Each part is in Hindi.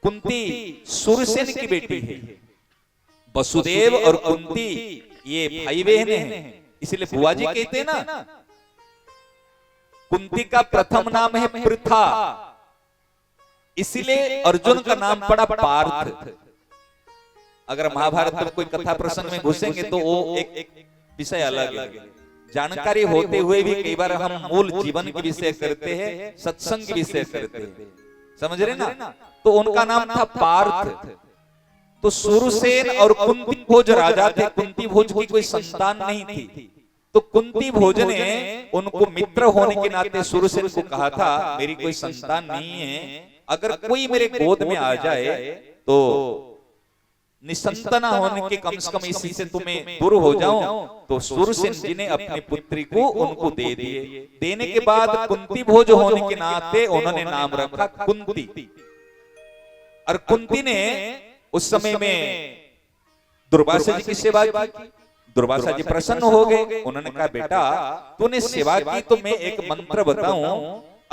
कुंती सूरसेन की बेटी है। वसुदेव और कुंती ये भाई बहन हैं, इसलिए बुआ जी कहते हैं ना। कुंती का प्रथम नाम है पृथा, इसीलिए अर्जुन का नाम पड़ा पार्थ। अगर महाभारत में कोई कथा प्रसंग में घुसेंगे तो वो एक विषय अलग है। जानकारी होते हुए भी कई बार हम मूल जीवन के विषय करते हैं, सत्संग के विषय करते हैं, समझ रहे ना। तो उनका नाम था पार्थ। तो सूरसेन और कुंती भोज राजा थे। कुंती भोज की कोई संतान नहीं थी, तो कुंती भोज ने उनको मित्र होने के नाते सूरसेन को कहा था मेरी कोई संतान नहीं है, अगर कोई मेरे गोद में आ जाए तो निसंतान होने के कम से कम इसी से तुम्हें दूर हो जाऊं। तो सूरसेन जी ने अपनी पुत्री को उनको दे दिए। देने के बाद कुंती भोज होने के नाते उन्होंने नाम रखा कुंती। और कुंती ने उस समय में दुर्वासा जी की सेवा की। दुर्वासा जी प्रसन्न हो गए। उन्होंने कहा बेटा तूने सेवा की तो मैं एक मंत्र बताऊं,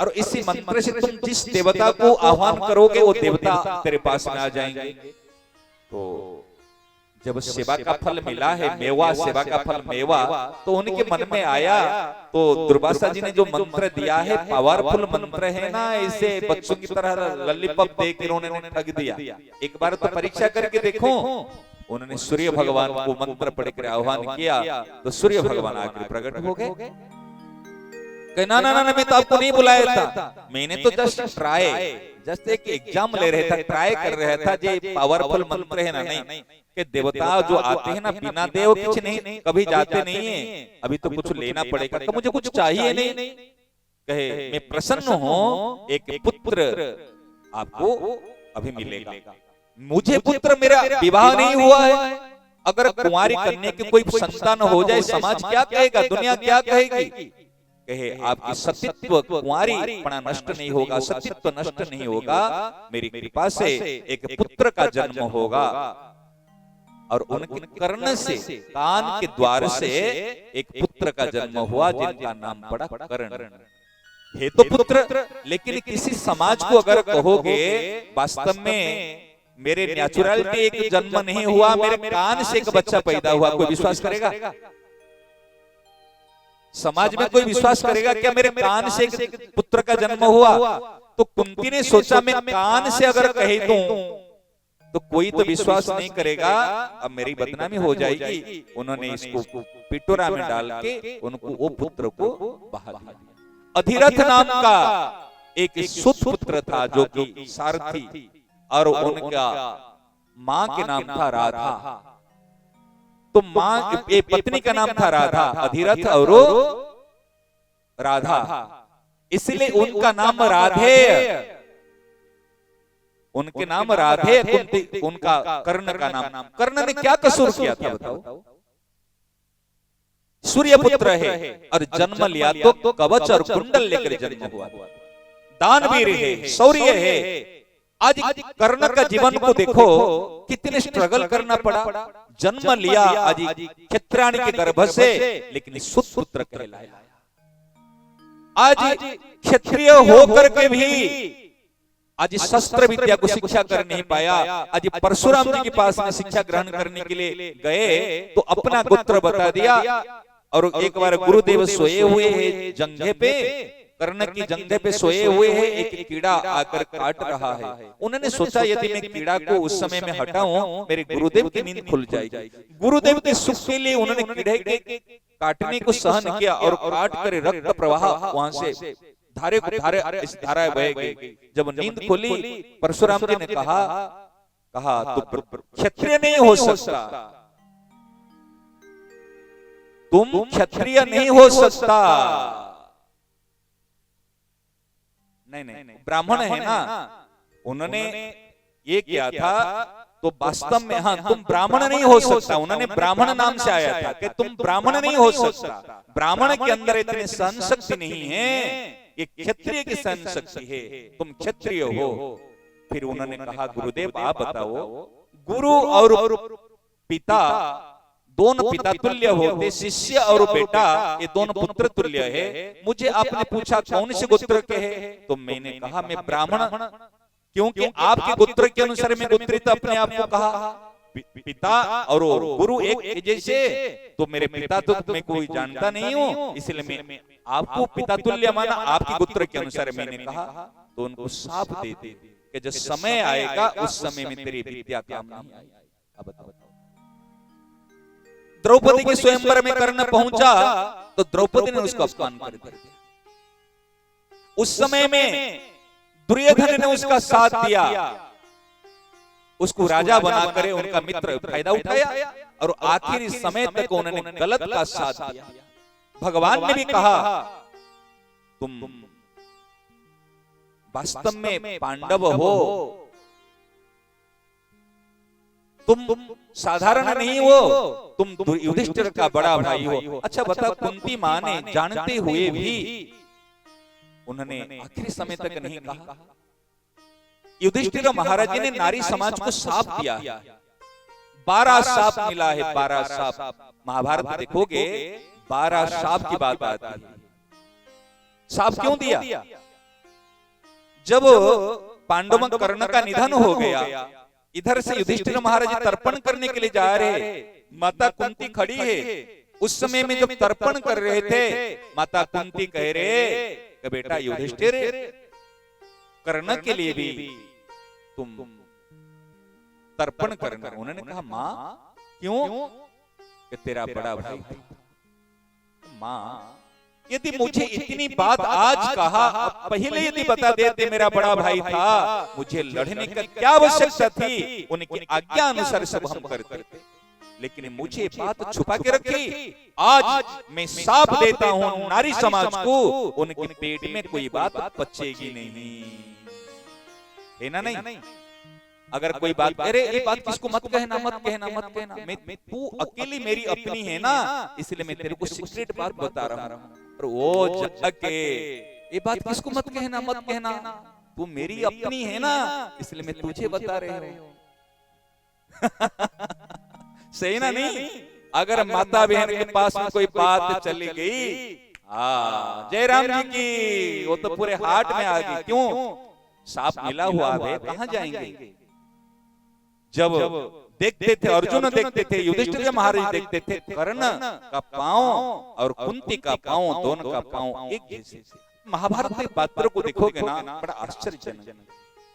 और इसी मंत्र से तुम जिस देवता को आह्वान करोगे वो देवता तेरे पास में आ जाएंगे। तो जब सेवा का फल मिला है मेवा, सेवा का फल मेवा, तो उनके मन में आया। तो दुर्वासा जी ने जो मंत्र दिया है पावरफुल मंत्र है ना, इसे बच्चों की तरह लॉलीपॉप देकर उन्होंने ठग दिया। एक बार तो परीक्षा करके देखो। उन्होंने सूर्य भगवान को मंत्र पढ़कर आह्वान किया, तो सूर्य भगवान आकर प्रकट हो गए। ना ना ना मैं तो आपको नहीं बुलाया था, मैंने तो जस्ट जस्ट एक एग्जाम ले रहे था, ट्राई कर रहा था। जे पावरफुल मंत्र है ना, नहीं कि देवता जो आते हैं ना बिना देव कुछ नहीं कभी जाते नहीं है। अभी तो कुछ लेना पड़ेगा, तो मुझे कुछ चाहिए नहीं। कहे मैं प्रसन्न हूँ, एक पुत्र आपको अभी मिलेगा। मुझे पुत्र, मेरा विवाह नहीं हुआ है। अगर कुंवारी कन्या की कोई संतान हो जाए समाज क्या कहेगा, दुनिया क्या कहेगी। कहे आपकी सतीत्व कुंवारी पना नष्ट नहीं होगा, सतीत्व नष्ट नहीं होगा, मेरी कृपा से एक पुत्र का जन्म होगा। और उनके कर्ण से, कान के द्वार से एक पुत्र का जन्म हुआ जिनका नाम पड़ा कर्ण। है तो पुत्र, लेकिन किसी समाज को अगर कहोगे वास्तव में मेरे नेचुरलिटी एक जन्म नहीं हुआ, मेरे कान से एक बच्चा पैदा हुआ, कोई विश्वास करेगा? समाज में कोई विश्वास करेगा क्या मेरे कान से एक पुत्र का जन्म हुआ? तो कुंती ने सोचा मैं कान से अगर कह दूं तो कोई तो विश्वास नहीं करेगा, अब मेरी बदनामी हो जाएगी। उन्होंने इसको पिटोरा में डाल के उनको वो पुत्र को बहा दिया। अधिरथ नाम का एक सुत पुत्र था जो कि सारथी, और उनका मां के नाम था राधा। तो मां के पत्नी का नाम था राधा, अधिरथ और राधा, इसलिए उनका नाम राधे। उनके नाम राधे, उनका कर्ण का नाम। कर्ण ने क्या कसूर किया था बताओ? सूर्य पुत्र है और जन्म लिया तो कवच और कुंडल लेकर जन्म हुआ। दानवीर है, शौर्य है। आज कर्ण का जीवन को देखो, कितने स्ट्रगल करना पड़ा। जन्म लिया आज क्षत्राणी के गर्भ से, लेकिन सुत पुत्र कहलाया। आज क्षत्रिय होकर के भी आज शस्त्र विद्या को शिक्षा कर नहीं पाया। आज परशुराम जी के पास में शिक्षा ग्रहण करने के लिए गए तो अपना गोत्र बता दिया। और एक बार गुरुदेव सोए हुए हैं जंघे पे, कर्ण की जंघे पे सोए हुए हैं, एक कीड़ा आकर काट रहा है। उन्होंने सोचा यदि मैं कीड़ा को उस समय में हटाऊं मेरे गुरुदेव की नींद खुल जाएगी। गुरुदेव के सुख के लिए उन्होंने कीड़े के काटने को सहन किया और काट कर रक्त प्रवाह वहां से धारे इस धारा बह गई। जब नींद खुली परशुराम जी ने कहा तू क्षत्रिय नहीं हो सकता, तुम क्षत्रिय नहीं हो सकता। नहीं, ब्राह्मण है ना। उन्होंने ये किया था तो वास्तव में हाँ तुम ब्राह्मण नहीं हो सकता। उन्होंने ब्राह्मण नाम से आया था कि तुम ब्राह्मण नहीं हो सकता। ब्राह्मण के अंदर इतनी सहन शक्ति नहीं है, ये क्षत्रिय की सहन शक्ति है, तुम क्षत्रिय हो। फिर उन्होंने कहा गुरुदेव आप बताओ, गुरु और पिता दोनों पिता तुल्य होते, शिष्य और बेटा ये दोनों पुत्र तुल्य है। मुझे आपने पूछा कौन से गोत्र के है, तो मैंने कहा मैं ब्राह्मण क्योंकि आपके गोत्र के अनुसार मैं गोत्रित अपने आप को कहा, पिता और गुरु एक जैसे, तो मेरे पिता तो मैं कोई जानता नहीं हूँ, इसलिए मैं आपको पिता तुल्य माना, आपके गोत्र के अनुसार मैंने कहा। तो उनको साफ दे दे कि जब समय आएगा उस समय में तेरी विद्या काम नहीं आएगी। अब बताओ, द्रौपदी के स्वयंवर में कर्ण पहुंचा तो द्रौपदी ने उसको अपमान कर दिया। उस समय में दुर्योधन ने उसका साथ दिया, उसको राजा बनाकर उनका मित्र फायदा उठाया, और आखिरी समय तक उन्होंने गलत का साथ दिया। भगवान ने भी कहा तुम वास्तव में पांडव हो, तुम साधारण नहीं हो, तुम युधिष्ठिर का बड़ा भाई हो। अच्छा बता, कुंती मां ने जानते हुए भी उन्होंने आखिरी समय तक नहीं कहा। युधिष्ठिर महाराज जी ने नारी समाज को साफ दिया, 12 साफ मिला है, 12 साफ। महाभारत में देखोगे 12 साफ की बात आती है। साफ क्यों दिया? जब पांडव कर्ण का निधन हो गया, इधर से युधिष्ठिर महाराज तर्पण करने के लिए जा रहे, माता कुंती खड़ी है। उस समय में जब तर्पण कर रहे थे, माता कुंती कह रहे कि बेटा युधिष्ठिर, कर्ण के लिए भी तुम तर्पण करना। उन्होंने कहा मां क्यों? कि तेरा बड़ा भाई था। मां यदि मुझे इतनी बात आज कहा, पहले यदि बता देते मेरा बड़ा भाई था, मुझे लड़ने का क्या आवश्यकता थी? उनकी आज्ञा अनुसार सब हम करते, लेकिन मुझे बात छुपा के रखी। आज मैं साफ देता हूं नारी समाज को, उनके पेट में कोई बात पचेगी नहीं, है ना? नहीं, अगर कोई बात, अरे ये बात किसको मत कहना, मत कहना, मत कहना, मैं तू अकेली मेरी अपनी है ना, इसलिए मैं तेरे को सीक्रेट बात बता रहा हूं। और वो जाके ये बात किसको मत कहना, मत कहना, तू मेरी अपनी है ना, इसलिए मैं तुझे बता रही हूं। सही ना? नहीं, अगर माता बहन के पास में कोई बात चली गई, जयराम जी की, वो तो पूरे हाट में आ गई। क्यों? साफ मिला हुआ है, कहां जाएंगे? जब देखते थे अर्जुन, देखते थे युधिष्ठिर महाराज, देखते थे कर्ण का पांव और कुंती का पांव, दोनों का पांव एक जैसे। महाभारत के पात्रों को देखोगे ना, बड़ा आश्चर्यजनक।